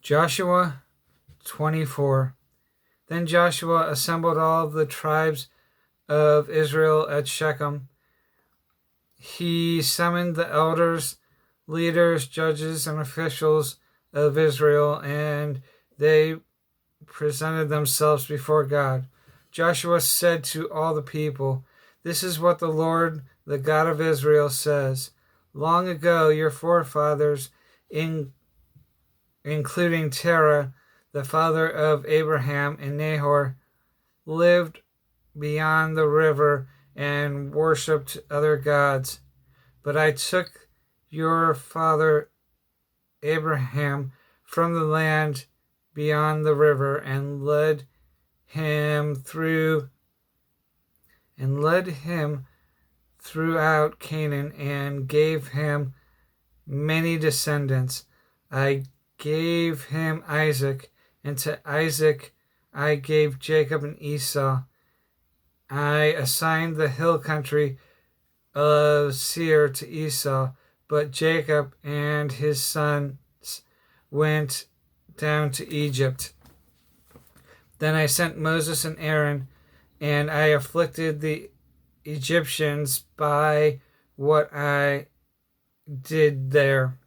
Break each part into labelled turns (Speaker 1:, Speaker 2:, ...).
Speaker 1: Joshua 24. Then Joshua assembled all the tribes of Israel at Shechem. He summoned the elders, leaders, judges, and officials of Israel, and they presented themselves before God. Joshua said to all the people, "This is what the Lord, the God of Israel, says. Long ago, your forefathers, including Terah, the father of Abraham and Nahor, lived beyond the river and worshipped other gods. But I took your father Abraham from the land beyond the river and led him throughout Canaan and gave him many descendants. I gave him Isaac, and to Isaac I gave Jacob and Esau. I assigned the hill country of Seir to Esau, but Jacob and his sons went down to Egypt. Then I sent Moses and Aaron, and I afflicted the Egyptians by what I did there,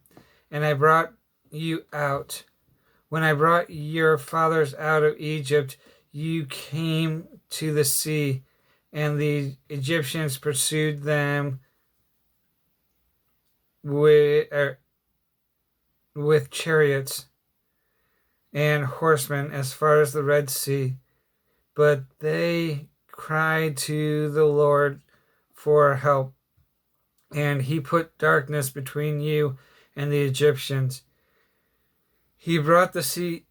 Speaker 1: and I brought you out. When I brought your fathers out of Egypt, you came to the sea, and the Egyptians pursued them with chariots and horsemen as far as the Red Sea. But they cried to the Lord for help, and he put darkness between you and the Egyptians. He brought the sea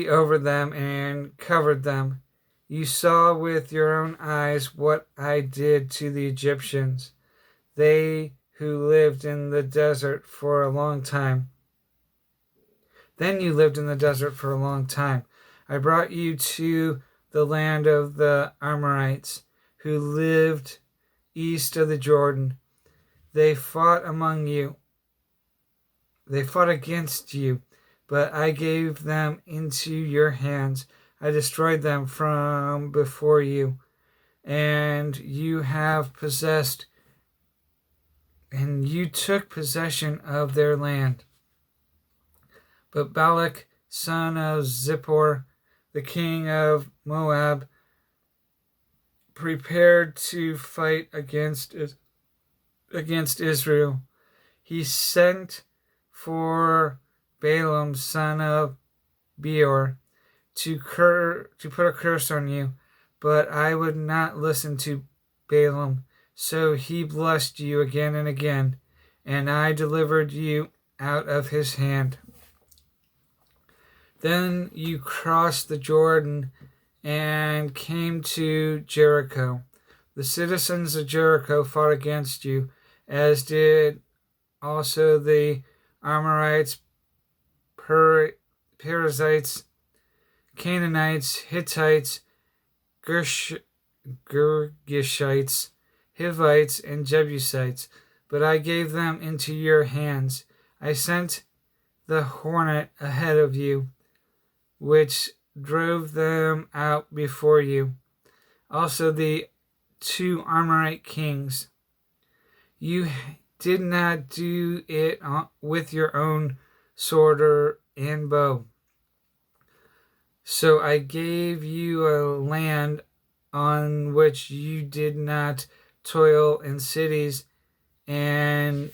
Speaker 1: over them and covered them. You saw with your own eyes what I did to the Egyptians, they who lived in the desert for a long time. Then you lived in the desert for a long time. I brought you to the land of the Amorites, who lived east of the Jordan. They fought against you, but I gave them into your hands. I destroyed them from before you, and you took possession of their land. But Balak, son of Zippor, the king of Moab, prepared to fight against Israel. He sent for Balaam, son of Beor, to put a curse on you, but I would not listen to Balaam. So he blessed you again and again, and I delivered you out of his hand. Then you crossed the Jordan and came to Jericho. The citizens of Jericho fought against you, as did also the Amorites, Perizzites, Canaanites, Hittites, Girgashites, Hivites, and Jebusites, but I gave them into your hands. I sent the hornet ahead of you, which drove them out before you. Also the 2 Amorite kings. You did not do it with your own sword and bow. So I gave you a land on which you did not toil, in cities and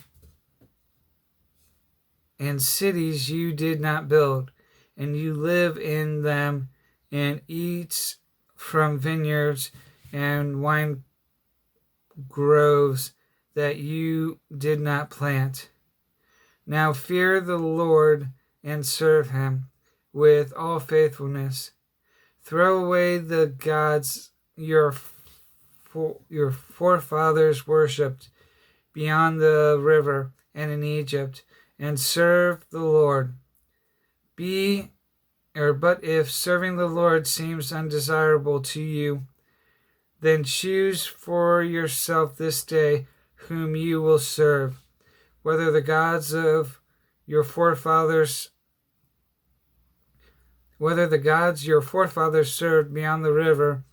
Speaker 1: cities you did not build, and you live in them and eat from vineyards and wine groves that you did not plant. Now fear the Lord and serve him with all faithfulness. Throw away the gods your forefathers worshipped beyond the river and in Egypt, and serve the Lord. But if serving the Lord seems undesirable to you, then choose for yourself this day whom you will serve, whether the gods of your forefathers served beyond the river,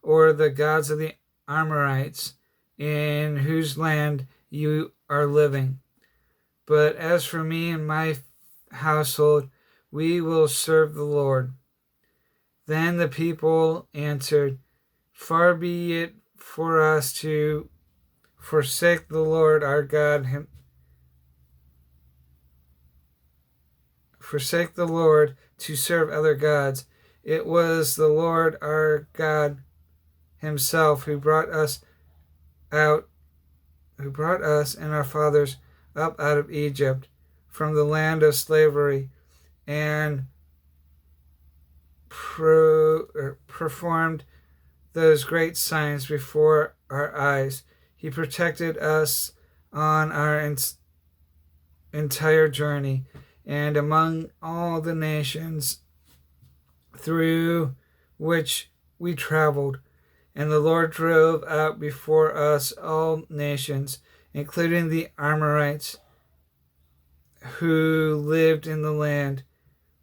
Speaker 1: or the gods of the Amorites, in whose land you are living. But as for me and my household, we will serve the Lord." Then the people answered, "Far be it for us to forsake the Lord our God, forsake the Lord to serve other gods. It was the Lord our God himself who brought us and our fathers up out of Egypt, from the land of slavery, and performed those great signs before our eyes. He protected us on our entire journey, and among all the nations through which we traveled. And the Lord drove out before us all nations, including the Amorites who lived in the land.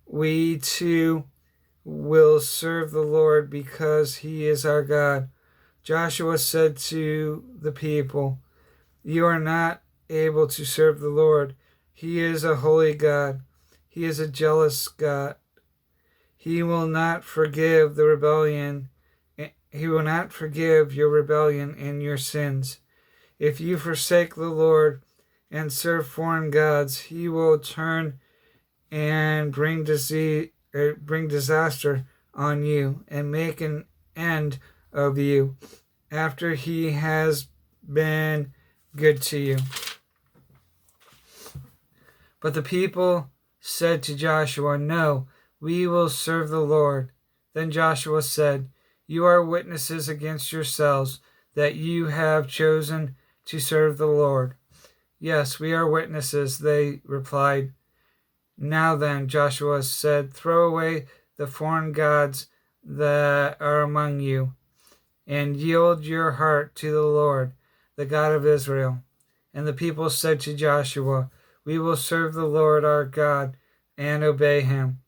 Speaker 1: We too will serve the Lord because he is our God." Joshua said to the people, "You are not able to serve the Lord. He is a holy God. He is a jealous God. He will not forgive the rebellion. He will not forgive your rebellion and your sins. If you forsake the Lord and serve foreign gods, he will turn and bring disaster on you and make an end of you after he has been good to you." But the people said to Joshua, "No, we will serve the Lord." Then Joshua said, "You are witnesses against yourselves that you have chosen to serve the Lord." "Yes, we are witnesses," they replied. "Now then," Joshua said, "throw away the foreign gods that are among you, and yield your heart to the Lord, the God of Israel." And the people said to Joshua, "We will serve the Lord our God and obey him."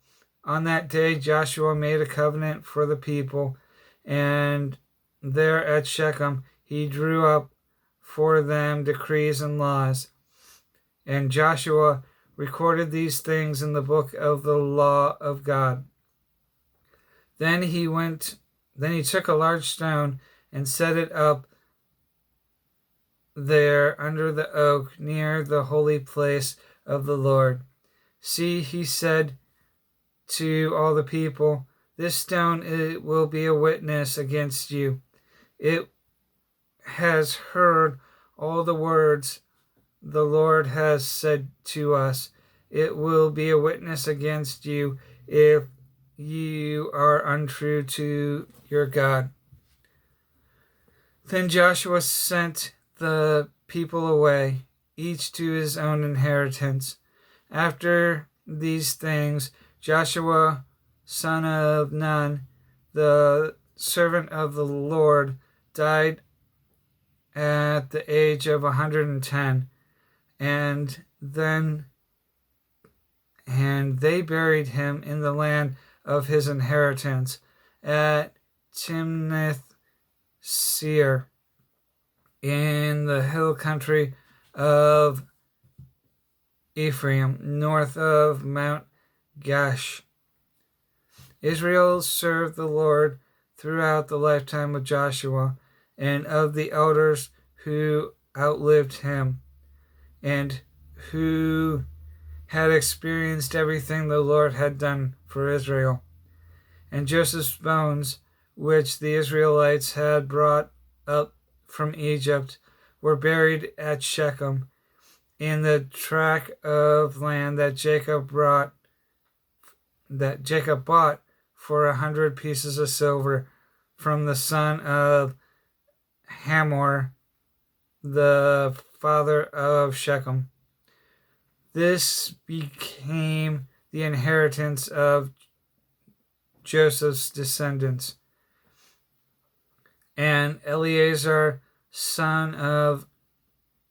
Speaker 1: On that day Joshua made a covenant for the people, and there at Shechem he drew up for them decrees and laws. And Joshua recorded these things in the book of the law of God. Then he took a large stone and set it up there under the oak near the holy place of the Lord. "See," he said to all the people, "this stone it will be a witness against you. It has heard all the words the Lord has said to us. It will be a witness against you if you are untrue to your God." Then Joshua sent the people away, each to his own inheritance. After these things, Joshua, son of Nun, the servant of the Lord, died at the age of 110, and they buried him in the land of his inheritance at Timnath Seir, in the hill country of Ephraim, north of Mount Gaash. Israel served the Lord throughout the lifetime of Joshua and of the elders who outlived him, and who had experienced everything the Lord had done for Israel. And Joseph's bones, which the Israelites had brought up from Egypt, were buried at Shechem, in the tract of land that Jacob bought for 100 pieces of silver from the son of Hamor, the father of Shechem. This became the inheritance of Joseph's descendants. And Eleazar, son of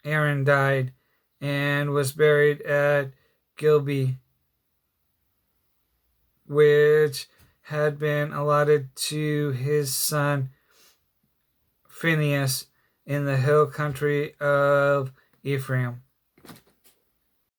Speaker 1: Aaron, died and was buried at Gilby, which had been allotted to his son Phinehas in the hill country of Ephraim.